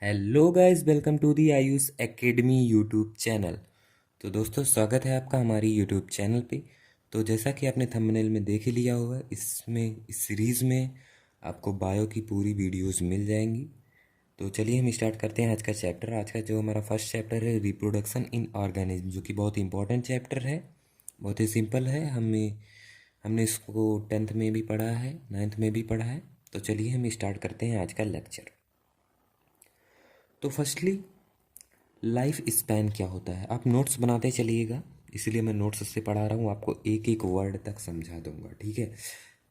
Hello guys, welcome to the Ayush academy YouTube channel. तो दोस्तों, स्वागत है आपका हमारी यूट्यूब चैनल पे। तो जैसा कि आपने थंबनेल में देख ही लिया होगा, इस सीरीज़ में आपको बायो की पूरी वीडियोस मिल जाएंगी। तो चलिए हम स्टार्ट करते हैं आज का चैप्टर। आज का जो हमारा फर्स्ट चैप्टर है, रिप्रोडक्शन इन ऑर्गेनिज्म, जो कि बहुत इंपॉर्टेंट चैप्टर है। बहुत ही सिंपल है। हमने इसको 10th में भी पढ़ा है, 9th में भी पढ़ा है। तो चलिए हम स्टार्ट करते हैं आज का लेक्चर। तो फर्स्टली, लाइफ स्पैन क्या होता है, आप नोट्स बनाते चलिएगा। इसीलिए मैं नोट्स से पढ़ा रहा हूँ, आपको एक एक वर्ड तक समझा दूंगा, ठीक है।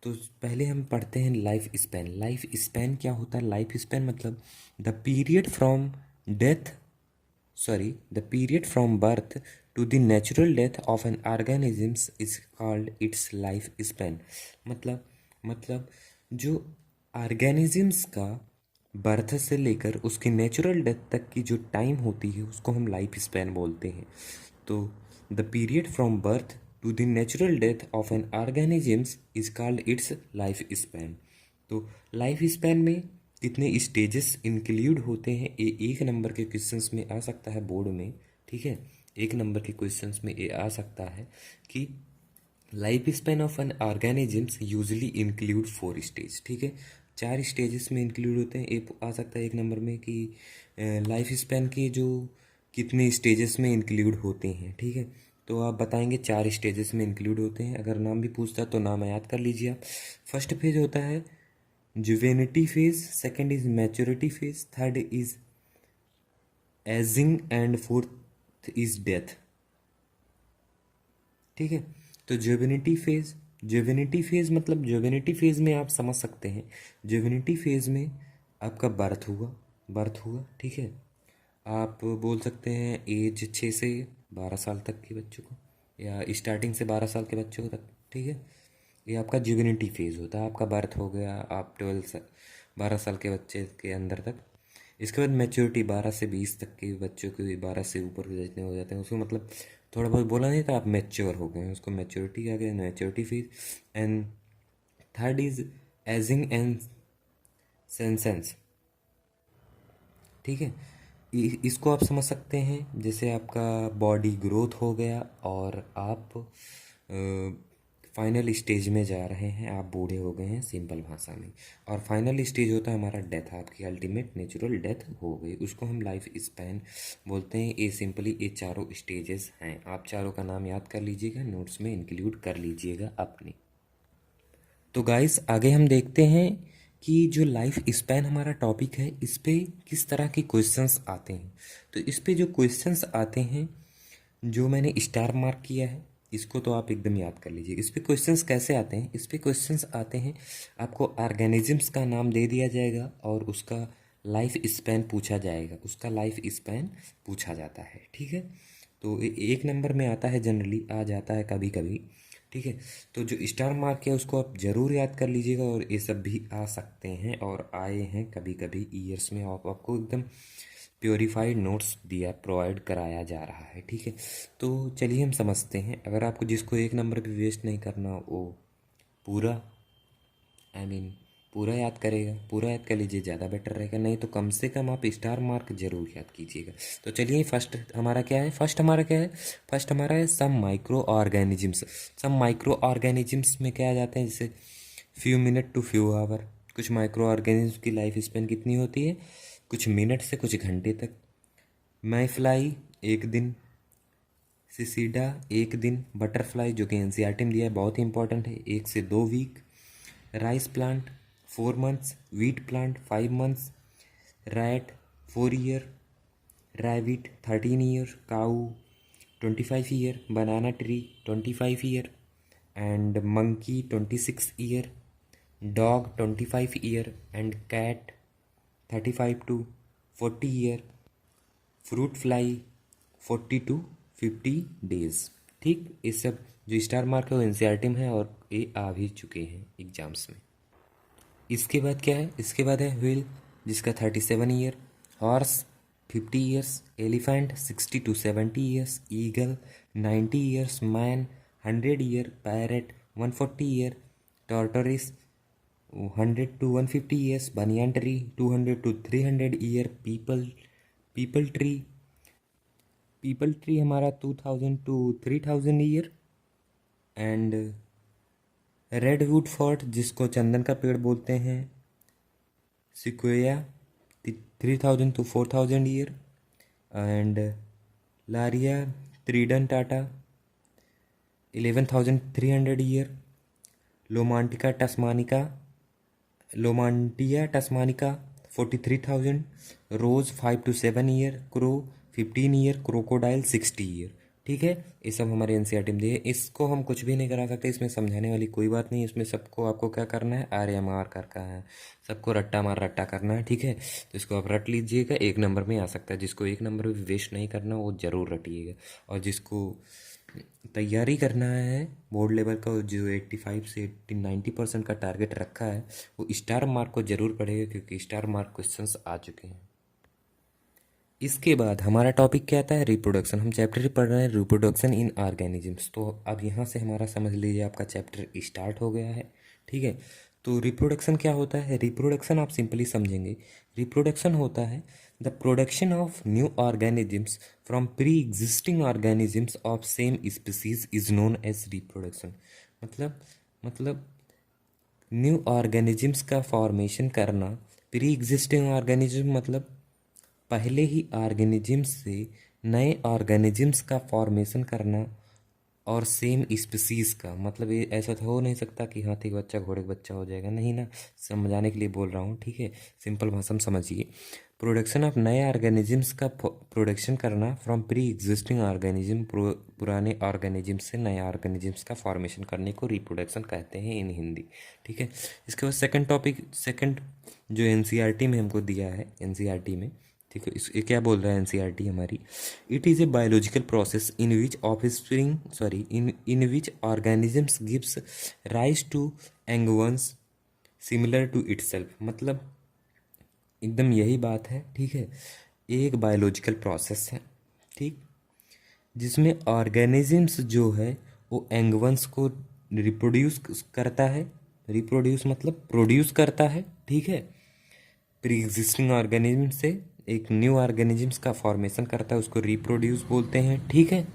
तो पहले हम पढ़ते हैं लाइफ स्पैन। लाइफ स्पैन क्या होता है? लाइफ स्पैन मतलब the period from death the period from birth to the natural death of an organisms is called its life span. मतलब जो ऑर्गेनिजम्स का बर्थ से लेकर उसकी नेचुरल डेथ तक की जो टाइम होती है, उसको हम लाइफ स्पैन बोलते हैं। तो the period from birth to the natural death of an organisms is called its life span. तो लाइफ स्पैन में कितने स्टेजेस इंक्लूड होते हैं, ये एक नंबर के क्वेश्चंस में आ सकता है बोर्ड में, ठीक है। एक नंबर के क्वेश्चंस में ये आ सकता है कि life span of an organisms usually include 4 stage, ठीक है। 4 स्टेजेस में इंक्लूड होते हैं। एक आ सकता है एक नंबर में कि लाइफ स्पैन के जो कितने स्टेजेस में इंक्लूड होते हैं, ठीक है। तो आप बताएंगे 4 स्टेजेस में इंक्लूड होते हैं। अगर नाम भी पूछता है तो नाम याद कर लीजिए आप। फर्स्ट फेज होता है juvenility phase, second is maturity phase, third is ageing and fourth is death, ठीक है। तो जुवेनिटी फेज मतलब जुवेनिटी फेज में आप समझ सकते हैं, जुवेनिटी फेज में आपका बर्थ हुआ, ठीक है। आप बोल सकते हैं एज 6 से 12 साल तक के बच्चों को, या स्टार्टिंग से 12 साल के बच्चों तक, ठीक है। ये आपका जुवेनिटी फेज होता है। आपका बर्थ हो गया, आप 12 साल के बच्चे के अंदर तक। इसके बाद मैच्योरिटी 12 से 20 तक के बच्चों के, 12 से ऊपर के जितने हो जाते हैं उसको मतलब थोड़ा बहुत बोला नहीं था, आप मैच्योर हो गए हैं, उसको मैच्योरिटी आ गया, maturity phase. And third is ageing and senescence, ठीक है। इसको आप समझ सकते हैं जैसे आपका बॉडी ग्रोथ हो गया और आप फाइनल स्टेज में जा रहे हैं, आप बूढ़े हो गए हैं, सिंपल भाषा में। और फाइनल स्टेज होता है हमारा डेथ, आपकी अल्टीमेट नेचुरल डेथ हो गई, उसको हम लाइफ स्पैन बोलते हैं। ये सिंपली ये चारों स्टेजेस हैं। आप चारों का नाम याद कर लीजिएगा, नोट्स में इंक्लूड कर लीजिएगा अपने। तो गाइस, आगे हम देखते हैं कि जो लाइफ स्पैन हमारा टॉपिक है, इस पे किस तरह के क्वेश्चंस आते हैं। तो इस पे जो क्वेश्चंस आते हैं, जो मैंने स्टार मार्क किया है, इसको तो आप एकदम याद कर लीजिए। इस पे क्वेश्चंस कैसे आते हैं? इस पे क्वेश्चंस आते हैं, आपको ऑर्गेनिजम्स का नाम दे दिया जाएगा और उसका लाइफ स्पैन पूछा जाएगा, उसका लाइफ स्पैन पूछा जाता है, ठीक है। तो एक नंबर में आता है, जनरली आ जाता है कभी कभी, ठीक है। तो जो स्टार मार्क है उसको आप ज़रूर याद कर लीजिएगा। और ये सब भी आ सकते हैं और आए हैं कभी कभी ईयर्स में। आपको एकदम प्योरीफाइड नोट्स दिया प्रोवाइड कराया जा रहा है, ठीक है। तो चलिए हम समझते हैं। अगर आपको जिसको एक नंबर भी वेस्ट नहीं करना, वो पूरा आई मीन पूरा याद करेगा, पूरा याद कर लीजिए, ज़्यादा बेटर रहेगा। नहीं तो कम से कम आप स्टार मार्क जरूर याद कीजिएगा। तो चलिए, फर्स्ट हमारा क्या है? फर्स्ट हमारा है some micro organisms. Some micro organisms में क्या आ जाते हैं, जैसे few minute to few hour. कुछ माइक्रो ऑर्गेनिज्म की लाइफ स्पेन कितनी होती है? कुछ मिनट से कुछ घंटे तक। माई फ्लाई 1 दिन, सिसीडा 1 दिन, बटरफ्लाई जो कि एनसीईआरटी में दिया है, बहुत ही इंपॉर्टेंट है, 1 से 2 week. Rice plant 4 months, wheat plant 5 months, rat 4 year, rabbit 13 year, cow 25 year, banana tree 25 year, and monkey 26 year, dog 25 year, and cat 35 to 40 year, fruit fly 40 to 50 days, ठीक। ये सब जो स्टार मार्क है वो NCERT में है और ये आ भी चुके हैं एग्जाम्स में। इसके बाद क्या है? इसके बाद है व्हील, जिसका 37 year, horse 50 years, elephant 60 to 70 years, eagle 90 years, man 100 year, parrot 140 year, tortoise 100 to 150 years banyan tree, 200 to 300 year peepal tree, peepal tree हमारा 2000 to 3000 year. And redwood forest जिसको चंदन का पेड़ बोलते हैं, sequoia 3000 to 4000 year. And Larrea tridentata 11300 year. Lomatia tasmanica Lomatia tasmanica 43,000। Rose 5 to 7 year. Crow 15 year. Crocodile 60 year. ठीक है, ये सब हमारे एनसीईआरटी में दिए। इसको हम कुछ भी नहीं करा सकते, इसमें समझाने वाली कोई बात नहीं। इसमें सबको आपको क्या करना है, आर एम आर करना है, सबको रट्टा मार रट्टा करना है। ठीक है, तो इसको आप रट लीजिएगा, 1 नंबर में आ सकता है। जिसको 1 नंबर भी वेस्ट नहीं करना वो ज़रूर रटिएगा। और जिसको तैयारी करना है बोर्ड लेवल का, जो 85 से 90% का टारगेट रखा है, वो स्टार मार्क को ज़रूर पढ़ेगा, क्योंकि स्टार मार्क क्वेश्चंस आ चुके हैं। इसके बाद हमारा टॉपिक क्या आता है, रिप्रोडक्शन। हम चैप्टर ही पढ़ रहे हैं रिप्रोडक्शन इन ऑर्गेनिजम्स। तो अब यहाँ से हमारा समझ लीजिए आपका चैप्टर स्टार्ट हो गया है। ठीक है, तो रिप्रोडक्शन क्या होता है। रिप्रोडक्शन आप सिंपली समझेंगे, रिप्रोडक्शन होता है the production of new organisms from pre existing organisms of same species is known as reproduction. मतलब न्यू ऑर्गेनिजम्स का फॉर्मेशन करना, प्री एग्जिस्टिंग ऑर्गेनिज्म मतलब पहले ही ऑर्गेनिजम्स से नए ऑर्गेनिजम्स का फॉर्मेशन करना, और सेम स्पीसीज का। मतलब ये ऐसा तो हो नहीं सकता कि हाथी का बच्चा घोड़े का बच्चा हो जाएगा, नहीं ना, समझाने के लिए बोल रहा हूँ। ठीक है, सिंपल भाषा में समझिए। प्रोडक्शन ऑफ नए ऑर्गेनिजम्स का प्रोडक्शन करना फ्रॉम प्री एग्जिस्टिंग ऑर्गेनिज्म, पुराने ऑर्गेनिजम्स से नए ऑर्गेनिजम्स का फॉर्मेशन करने को रिप्रोडक्शन कहते हैं इन हिंदी। ठीक है, इसके बाद सेकंड टॉपिक, सेकंड जो एनसीईआरटी में हमको दिया है, एनसीईआरटी में, ठीक है, ये क्या बोल रहा है एनसीईआरटी हमारी। It is a biological process in which offspring in which organisms gives rise to young ones similar to itself. मतलब एकदम यही बात है। ठीक है, एक बायोलॉजिकल प्रोसेस है, ठीक, जिसमें ऑर्गेनिजम्स जो है वो यंग वंस को रिप्रोड्यूस करता है। रिप्रोड्यूस मतलब प्रोड्यूस करता है। ठीक है, प्री एग्जिस्टिंग ऑर्गेनिज्म से एक न्यू ऑर्गेनिजम्स का फॉर्मेशन करता है, उसको रिप्रोड्यूस बोलते हैं। ठीक है,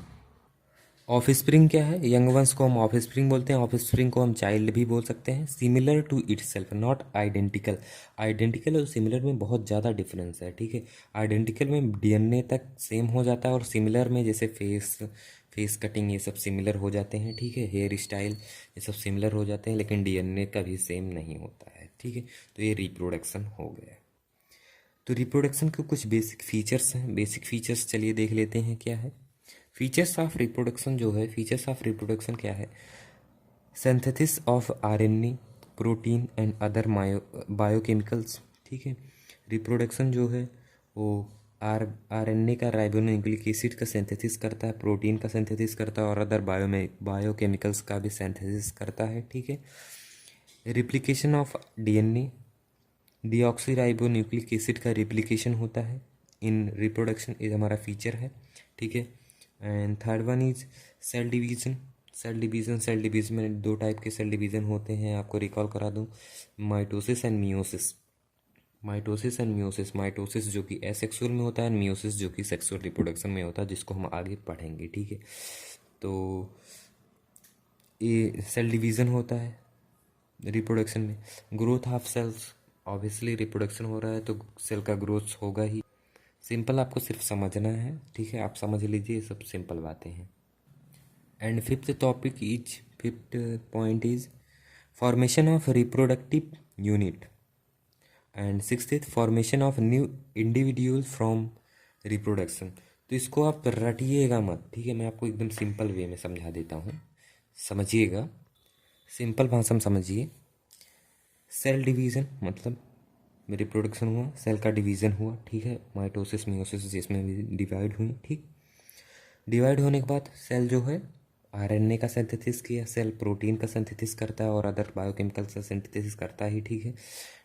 ऑफ स्प्रिंग क्या है, यंग वंस को हम ऑफ स्प्रिंग बोलते हैं, ऑफ स्प्रिंग को हम चाइल्ड भी बोल सकते हैं। Similar to itself not identical. Identical और सिमिलर में बहुत ज़्यादा डिफरेंस है। ठीक है, आइडेंटिकल में डीएनए तक सेम हो जाता है, और सिमिलर में जैसे फेस कटिंग ये सब सिमिलर हो जाते हैं। ठीक है, हेयर स्टाइल ये सब सिमिलर हो जाते हैं, लेकिन डीएनए कभी सेम नहीं होता है। ठीक है, तो ये रिप्रोडक्शन हो गया। तो रिप्रोडक्शन के कुछ बेसिक फीचर्स हैं। बेसिक फीचर्स चलिए देख लेते हैं क्या है। फीचर्स ऑफ रिप्रोडक्शन जो है, फीचर्स ऑफ रिप्रोडक्शन क्या है, synthesis of RNA, protein and other biochemicals. ठीक है, रिप्रोडक्शन जो है वो आरएनए का राइबोन्यूक्लिक एसिड का सिंथेसिस करता है, प्रोटीन का सिंथेसिस करता है, और अदर बायोकेमिकल्स का भी सिंथेसिस करता है। ठीक है, replication of DNA, deoxyribonucleic acid का रिप्लिकेशन होता है इन रिप्रोडक्शन, ये हमारा फीचर है। ठीक है, and third one is cell division. Cell division में 2 टाइप के सेल डिवीजन होते हैं, आपको रिकॉल करा दूं, माइटोसिस एंड मियोसिस। माइटोसिस जो कि एसेक्सुअल में होता है, मियोसिस जो कि सेक्सुअल रिप्रोडक्शन में होता है, जिसको हम आगे पढ़ेंगे। ठीक है, तो ये सेल डिवीज़न होता है रिप्रोडक्शन में। Growth of cells, obviously reproduction हो रहा है तो सेल का ग्रोथ होगा ही। सिंपल आपको सिर्फ समझना है। ठीक है, आप समझ लीजिए, ये सब सिंपल बातें हैं। And fifth point is formation of reproductive unit. And sixth formation of new individual from reproduction. तो इसको आप रटिएगा मत। ठीक है, मैं आपको एकदम सिंपल वे में समझा देता हूँ, समझिएगा, सिंपल भाषा में समझिए। सेल डिवीज़न मतलब रिप्रोडक्शन हुआ, सेल का डिवीज़न हुआ। ठीक है, माइटोसिस मियोसिस जिसमें भी डिवाइड हुई। ठीक, डिवाइड होने के बाद सेल जो है आरएनए का सिंथेसिस किया, सेल प्रोटीन का सिंथेसिस करता है और अदर बायोकेमिकल्स का सिंथेसिस करता ही। ठीक है,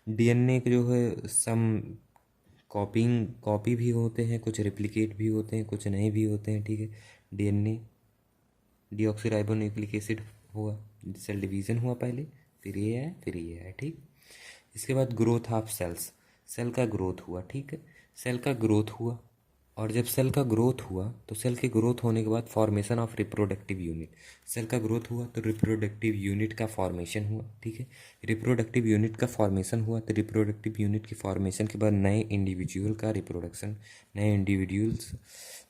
डीएनए के जो है सम कॉपी भी होते हैं, कुछ रिप्लिकेट भी होते हैं, कुछ नहीं भी होते हैं। ठीक है, डीएनए डीऑक्सीराइबोन्यूक्लिक एसिड हुआ, सेल डिवीज़न हुआ पहले, फिर ये है, फिर ये है। ठीक, इसके बाद ग्रोथ ऑफ सेल्स, सेल का ग्रोथ हुआ, ठीक है, सेल का ग्रोथ हुआ। और जब सेल का ग्रोथ हुआ तो सेल के ग्रोथ होने के बाद formation of reproductive unit, cell का ग्रोथ हुआ तो रिप्रोडक्टिव यूनिट का फॉर्मेशन हुआ, ठीक है, रिप्रोडक्टिव यूनिट का फॉर्मेशन हुआ तो रिप्रोडक्टिव यूनिट की फॉर्मेशन के बाद नए इंडिविजुअल का रिप्रोडक्शन, नए इंडिविजुअल्स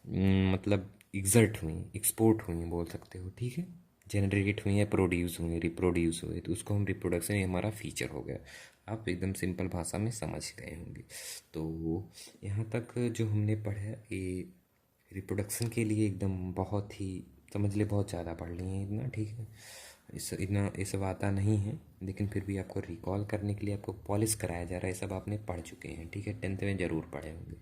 मतलब एग्जर्ट हुए, एक्सपोर्ट हुए बोल सकते हो, ठीक है, जनरेट हुई है, प्रोड्यूस हुए, रिप्रोड्यूस हुए, तो उसको हम रिप्रोडक्शन, ये हमारा फीचर हो गया। आप एकदम सिंपल भाषा में समझ गए होंगे। तो यहाँ तक जो हमने पढ़ा ये रिप्रोडक्शन के लिए एकदम बहुत ही समझ ले, बहुत ज़्यादा पढ़ लिए हैं इतना, ठीक है, इस सब आता नहीं है, लेकिन फिर भी आपको रिकॉल करने के लिए आपको पॉलिश कराया जा रहा है, ये सब आपने पढ़ चुके हैं, ठीक है, 10th में ज़रूर पढ़े होंगे,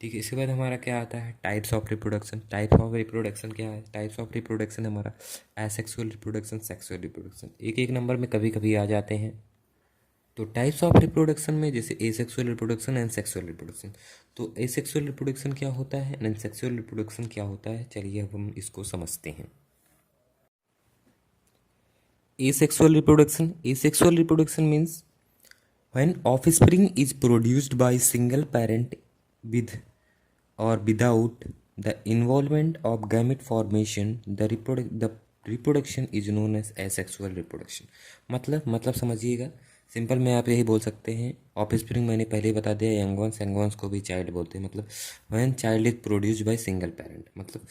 ठीक है। इसके बाद हमारा क्या आता है, types of reproduction. Types of reproduction क्या है, टाइप्स ऑफ रिप्रोडक्शन हमारा एसेक्सुअल रिप्रोडक्शन, सेक्सुअल रिप्रोडक्शन, एक एक नंबर में कभी कभी आ जाते हैं। तो टाइप्स ऑफ रिप्रोडक्शन में जैसे asexual reproduction and sexual reproduction, तो एसेक्सुअल रिप्रोडक्शन क्या होता है एंड सेक्सुअल रिप्रोडक्शन क्या होता है, चलिए अब हम इसको समझते हैं। asexual reproduction means when offspring is produced by single parent with or without the involvement of gamete formation, the reproduction is known as asexual reproduction। मतलब समझिएगा, सिंपल में आप यही बोल सकते हैं, ऑफस्प्रिंग मैंने पहले ही बता दिया, यंग वंस, यंग वंस को भी चाइल्ड बोलते हैं, मतलब when child is produced by single parent, मतलब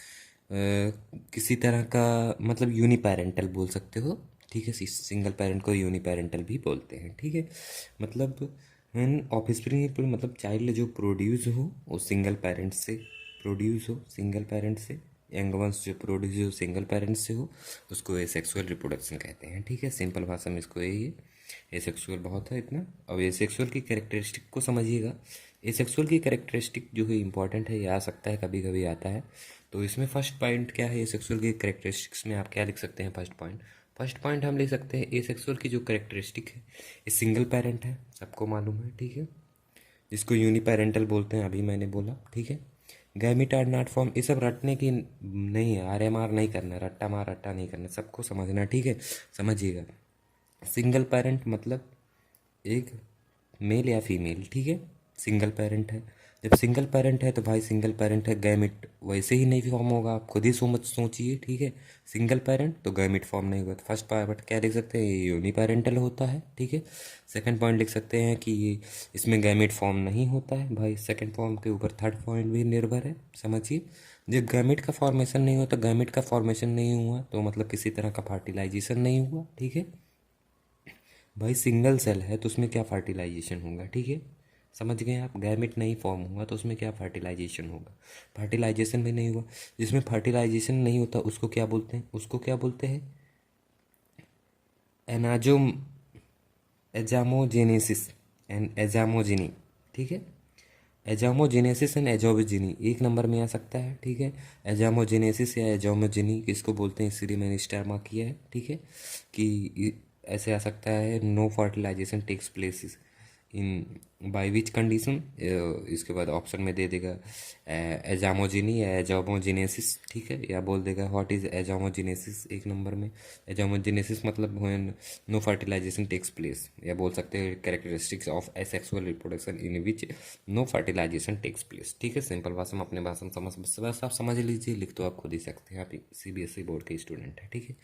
किसी तरह का, मतलब यूनिपेरेंटल बोल सकते हो, ठीक है, सिंगल पेरेंट को यूनिपेरेंटल भी बोलते हैं, ठीक है, मतलब व्हेन ऑफस्प्रिंग मतलब चाइल्ड जो प्रोड्यूस हो वो सिंगल पेरेंट से प्रोड्यूस हो, सिंगल पेरेंट से, यंग वंस जो प्रोड्यूस हो सिंगल पेरेंट से हो, उसको एसेक्सुअल रिप्रोडक्शन कहते हैं, ठीक है, सिंपल भाषा में इसको यही है। एसेक्सुअल बहुत है इतना। अब एसेक्सुअल की कैरेक्टरिस्टिक को समझिएगा, एसेक्सुअल की कैरेक्टरिस्टिक जो है इंपॉर्टेंट है, ये आ सकता है, कभी कभी आता है, तो इसमें फर्स्ट पॉइंट क्या है, एसेक्सुअल की कैरेक्टरिस्टिक्स में आप क्या लिख सकते हैं, फर्स्ट पॉइंट हम लिख सकते हैं, एसेक्सुअल की जो कैरेक्टरिस्टिक है, ये सिंगल पेरेंट है, सबको मालूम है, ठीक है, जिसको यूनिपेरेंटल बोलते हैं, अभी मैंने बोला, ठीक है, गैमिट आर नॉट फॉर्म, ये सब रटने की नहीं है, RMR नहीं करना, रट्टा मार रट्टा नहीं करना, सबको समझना, ठीक है, समझिएगा। सिंगल पेरेंट मतलब एक मेल या फीमेल, ठीक है, सिंगल पेरेंट है, जब सिंगल पेरेंट है तो भाई सिंगल पेरेंट है, गैमिट वैसे ही नहीं फॉर्म होगा, आप खुद ही सोचिए, ठीक है, सिंगल पेरेंट तो गैमिट फॉर्म नहीं होगा, तो फर्स्ट पार्ट क्या लिख सकते हैं, ये यूनिपेरेंटल होता है, ठीक है। सेकंड पॉइंट लिख सकते हैं कि ये इसमें गैमिट फॉर्म नहीं होता है, भाई सेकंड फॉर्म के ऊपर थर्ड पॉइंट भी निर्भर है, समझिए, जब गैमिट का फॉर्मेशन नहीं होता, गैमिट का फॉर्मेशन नहीं हुआ तो मतलब किसी तरह का फर्टिलाइजेशन नहीं हुआ, ठीक है, भाई सिंगल सेल है तो उसमें क्या फर्टिलाइजेशन होगा, ठीक है, समझ गए आप, गैमेट नहीं फॉर्म हुआ तो उसमें क्या फर्टिलाइजेशन होगा, फर्टिलाइजेशन भी नहीं हुआ, जिसमें फर्टिलाइजेशन नहीं होता उसको क्या बोलते हैं, एनाजोम एजामोजेनेसिस एंड एजामोजिनी, ठीक है, एजामोजेनेसिस एंड एजोजिनी एक नंबर में आ सकता है, ठीक है, एजामोजेनेसिस या एजोमोजिनी किसको बोलते हैं, इसलिए मैंने स्टार मार्क किया है, ठीक है, कि ऐसे आ सकता है, no fertilization takes place in by which condition, इसके बाद ऑप्शन में दे देगा एजामोजिनी या एजामोजिनेसिस, ठीक है, या बोल देगा व्हाट इज एजामोजिनेसिस एक नंबर में, एजामोजिनेसिस मतलब when no fertilization takes place, या बोल सकते हैं characteristics of asexual reproduction in which no fertilization takes place, ठीक है, सिंपल भाषा में अपने भाषा में बस आप समझ लीजिए, लिख तो आप खुद ही सकते हैं, आप CBSE बोर्ड के स्टूडेंट हैं, ठीक है।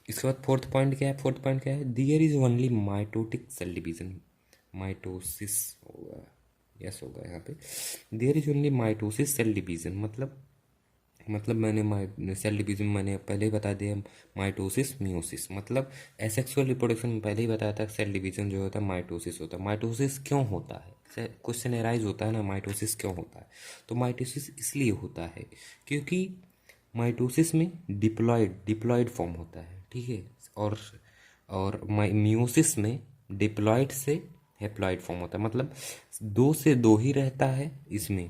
इसके बाद फोर्थ पॉइंट क्या है, there is only mitotic cell division, mitosis होगा, यस होगा यहाँ पे, there is only mitosis cell division, मतलब मैंने सेल डिवीजन मैंने पहले ही बता दिया, माइटोसिस मियोसिस, मतलब एसेक्सुअल रिप्रोडक्शन में पहले ही बताया था, सेल डिवीजन जो होता है माइटोसिस होता है। माइटोसिस क्यों होता है, क्वेश्चन एराइज होता है ना, माइटोसिस क्यों होता है, तो माइटोसिस इसलिए होता है क्योंकि माइटोसिस में डिप्लॉइड फॉर्म होता है, ठीक है, और मियोसिस में डिप्लॉइड से हैप्लॉइड फॉर्म होता है, मतलब दो से दो ही रहता है इसमें,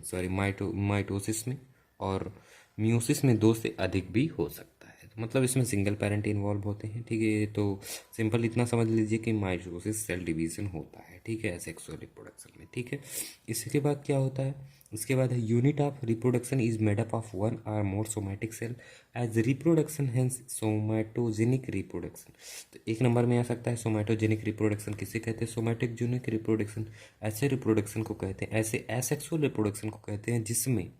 सॉरी माइटोसिस में, और मियोसिस में दो से अधिक भी हो सकता है, तो मतलब इसमें सिंगल पेरेंट इन्वॉल्व होते हैं, ठीक है, तो सिंपल इतना समझ लीजिए कि माइटोसिस सेल डिवीजन होता है, ठीक है, सेक्सुअल रिप्रोडक्शन में, ठीक है। इसके बाद क्या होता है, उसके बाद है unit of reproduction is made up of one or more somatic cell as reproduction hence somatogenic reproduction. तो एक नंबर में आ सकता है सोमैटोजेनिक रिप्रोडक्शन किसे कहते हैं, सोमैटोजेनिक रिप्रोडक्शन ऐसे रिप्रोडक्शन को कहते हैं, ऐसे एसेक्सुअल रिप्रोडक्शन को कहते हैं जिसमें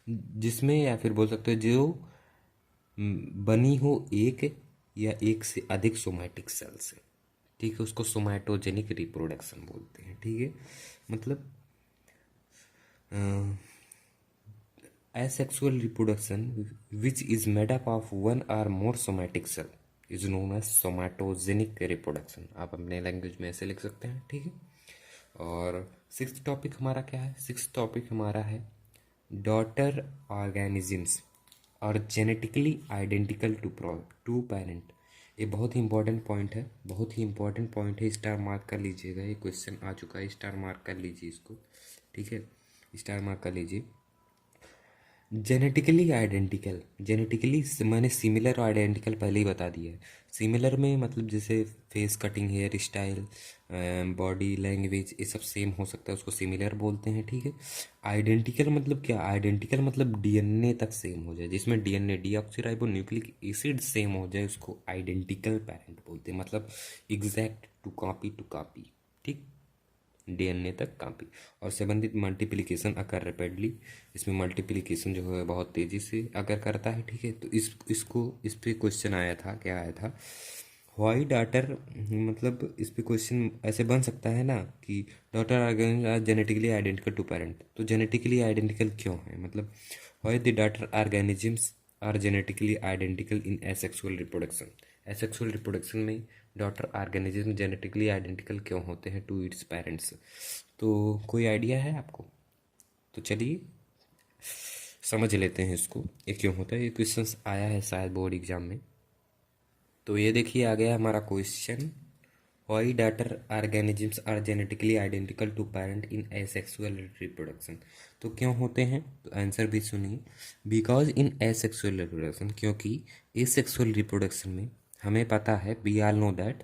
जिसमें या फिर बोल सकते हैं जो बनी हो एक या एक से अधिक सोमैटिक सेल से, ठीक है, उसको सोमैटोजेनिक रिप्रोडक्शन बोलते हैं। ठीक है, मतलब asexual reproduction which is made up of one or more somatic cell is known as somatogenic reproduction। आप अपने लैंग्वेज में ऐसे लिख सकते हैं। ठीक है, और सिक्स्थ टॉपिक हमारा क्या है, सिक्स्थ टॉपिक हमारा है डॉटर ऑर्गेनिजम्स और जेनेटिकली आइडेंटिकल टू पेरेंट। ये बहुत ही इंपॉर्टेंट पॉइंट है, बहुत ही इंपॉर्टेंट पॉइंट है, स्टार मार्क कर लीजिएगा, ये क्वेश्चन आ चुका है, स्टार मार्क कर लीजिए इसको। ठीक है, स्टार मार्क कर लीजिए। जेनेटिकली आइडेंटिकल, जेनेटिकली मैंने सिमिलर और आइडेंटिकल पहले ही बता दिया है। सिमिलर में मतलब जैसे face cutting, hair style, body language, ये सब सेम हो सकता है, उसको सिमिलर बोलते हैं। ठीक है, आइडेंटिकल मतलब क्या, आइडेंटिकल मतलब डीएनए तक सेम हो जाए, जिसमें DNA deoxyribo nucleic acid same हो जाए उसको आइडेंटिकल पेरेंट बोलते हैं, मतलब exact to copy to copy. ठीक, डीएनए तक कॉपी। और संबंधित मल्टीप्लिकेशन अकर रैपिडली, इसमें मल्टीप्लिकेशन जो है बहुत तेज़ी से अगर करता है। ठीक है, तो इस पे क्वेश्चन आया था, क्या आया था, वाई डॉटर, मतलब इस पे क्वेश्चन ऐसे बन सकता है ना कि daughter are genetically identical to parent, तो जेनेटिकली आइडेंटिकल क्यों है, मतलब why the daughter organisms are genetically identical in asexual reproduction. Asexual reproduction में डॉटर ऑर्गेनिज्म जेनेटिकली आइडेंटिकल क्यों होते हैं टू इट्स पेरेंट्स। तो कोई आइडिया है आपको, तो चलिए समझ लेते हैं इसको, ये क्यों होता है। ये क्वेश्चन आया है शायद बोर्ड एग्जाम में। तो ये देखिए आ गया हमारा question, why daughter organisms are genetically identical to parent in asexual reproduction. तो क्यों होते हैं, तो आंसर भी सुनिए। बिकॉज इन एसेक्सुअल रिप्रोडक्शन, क्योंकि एसेक्सुअल रिप्रोडक्शन में हमें पता है, we all know that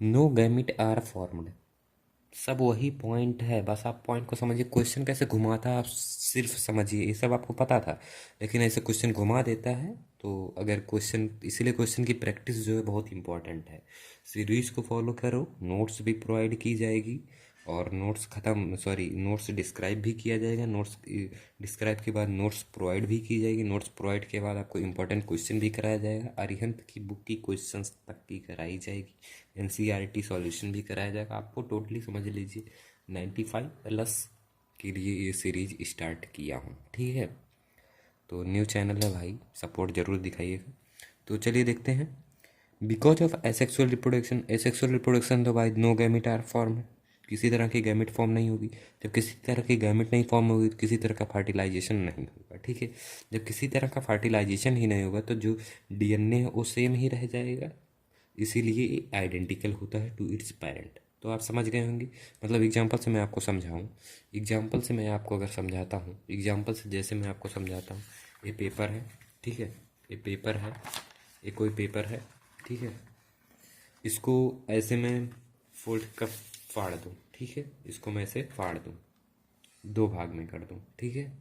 no gamete are formed. सब वही पॉइंट है, बस आप पॉइंट को समझिए, क्वेश्चन कैसे घुमाता है आप सिर्फ समझिए, ये सब आपको पता था, लेकिन ऐसे क्वेश्चन घुमा देता है। तो अगर क्वेश्चन, इसीलिए क्वेश्चन की प्रैक्टिस जो है बहुत इंपॉर्टेंट है। सीरीज को फॉलो करो, नोट्स भी प्रोवाइड की जाएगी, और नोट्स ख़त्म, सॉरी, नोट्स डिस्क्राइब भी किया जाएगा, नोट्स डिस्क्राइब के बाद नोट्स प्रोवाइड भी की जाएगी, नोट्स प्रोवाइड के बाद आपको इंपॉर्टेंट क्वेश्चन भी कराया जाएगा, अरिहंत की बुक की क्वेश्चंस तक की कराई जाएगी, एनसीईआरटी सॉल्यूशन भी कराया जाएगा आपको। टोटली समझ लीजिए 95+ के लिए ये सीरीज स्टार्ट किया हूँ। ठीक है, तो न्यू चैनल है भाई, सपोर्ट ज़रूर दिखाइएगा। तो चलिए देखते हैं, because of asexual reproduction, asexual reproduction तो भाई नो गैमिट आर फॉर्म है, किसी तरह की गैमिट फॉर्म नहीं होगी। जब किसी तरह की गैमिट नहीं फॉर्म होगी तो किसी तरह का फर्टिलाइजेशन नहीं होगा। ठीक है, जब किसी तरह का फर्टिलाइजेशन ही नहीं होगा तो जो डीएनए है वो सेम ही रह जाएगा, इसीलिए आइडेंटिकल होता है टू इट्स पेरेंट। तो आप समझ गए होंगे, मतलब एग्जाम्पल से मैं आपको समझाऊँ, एग्जाम्पल से मैं आपको अगर समझाता हूँ, एग्जाम्पल से जैसे मैं आपको समझाता हूँ, ये पेपर है, ठीक है, ये पेपर है, ये कोई पेपर है, ठीक है, इसको ऐसे मैं फोल्ड कर फाड़ दूँ, ठीक है, इसको मैं ऐसे फाड़ दूँ, दो भाग में कर दूँ, ठीक है,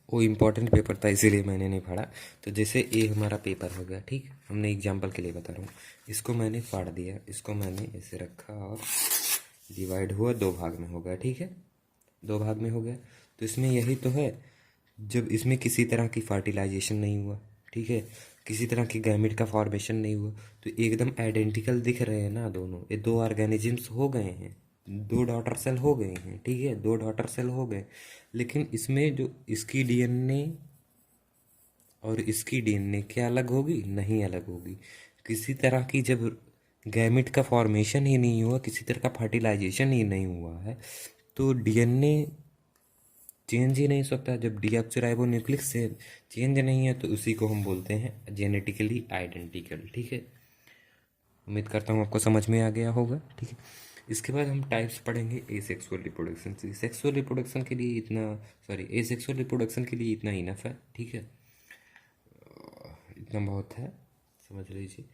वो इम्पोर्टेंट पेपर था इसीलिए मैंने नहीं फाड़ा। तो जैसे ये हमारा पेपर हो गया, ठीक, हमने एग्जाम्पल के लिए बता रहा हूँ, इसको मैंने फाड़ दिया, इसको मैंने ऐसे रखा और डिवाइड हुआ, दो भाग में हो गया, ठीक है, दो भाग में हो गया। तो इसमें यही तो है, जब इसमें किसी तरह की फर्टिलाइजेशन नहीं हुआ, ठीक है, किसी तरह की गैमेट का फॉर्मेशन नहीं हुआ, तो एकदम आइडेंटिकल दिख रहे हैं ना दोनों, ये दो ऑर्गेनिजम्स हो गए हैं, दो डॉटर सेल हो गए हैं, ठीक है, दो डॉटर सेल हो गए। लेकिन इसमें जो इसकी डीएनए और इसकी डीएनए क्या अलग होगी, नहीं अलग होगी। किसी तरह की जब गैमेट का फॉर्मेशन ही नहीं हुआ, किसी तरह का फर्टिलाइजेशन ही नहीं हुआ है, तो डीएनए चेंज ही नहीं हो सकता। जब डीऑक्सीराइबो न्यूक्लिक से चेंज नहीं है तो उसी को हम बोलते हैं जेनेटिकली आइडेंटिकल। ठीक है, उम्मीद करता हूँ आपको समझ में आ गया होगा। ठीक है, इसके बाद हम टाइप्स पढ़ेंगे एसेक्सुअल रिप्रोडक्शन से। सेक्सुअल रिप्रोडक्शन के लिए इतना, सॉरी, एसेक्सुअल रिप्रोडक्शन के लिए इतना इनफ है, ठीक है, इतना बहुत है, समझ लीजिए।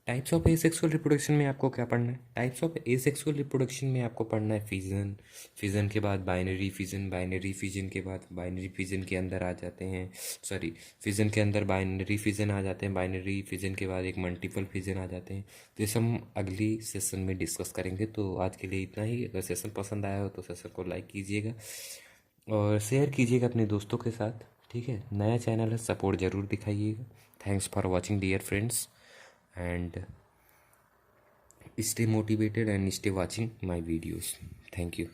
टाइप्स ऑफ एसेक्सुअल रिप्रोडक्शन में आपको क्या पढ़ना है? टाइप्स ऑफ एसेक्सुअल रिप्रोडक्शन में आपको पढ़ना है फिजन, फिजन के बाद बाइनरी फिजन, बाइनरी फिजन के बाद बाइनरी फिजन के अंदर आ जाते हैं, सॉरी, फिजन के अंदर बाइनरी फिजन आ जाते हैं, बाइनरी फिजन के बाद एक मल्टीपल फिजन आ जाते हैं। तो ये सब हम अगली सेशन में डिस्कस करेंगे। तो आज के लिए इतना ही। अगर सेशन पसंद आया हो तो सेशन को लाइक कीजिएगा और शेयर कीजिएगा अपने दोस्तों के साथ। ठीक है, नया चैनल है, सपोर्ट ज़रूर दिखाइएगा। Thanks for watching dear friends, and stay motivated and stay watching my videos. Thank you.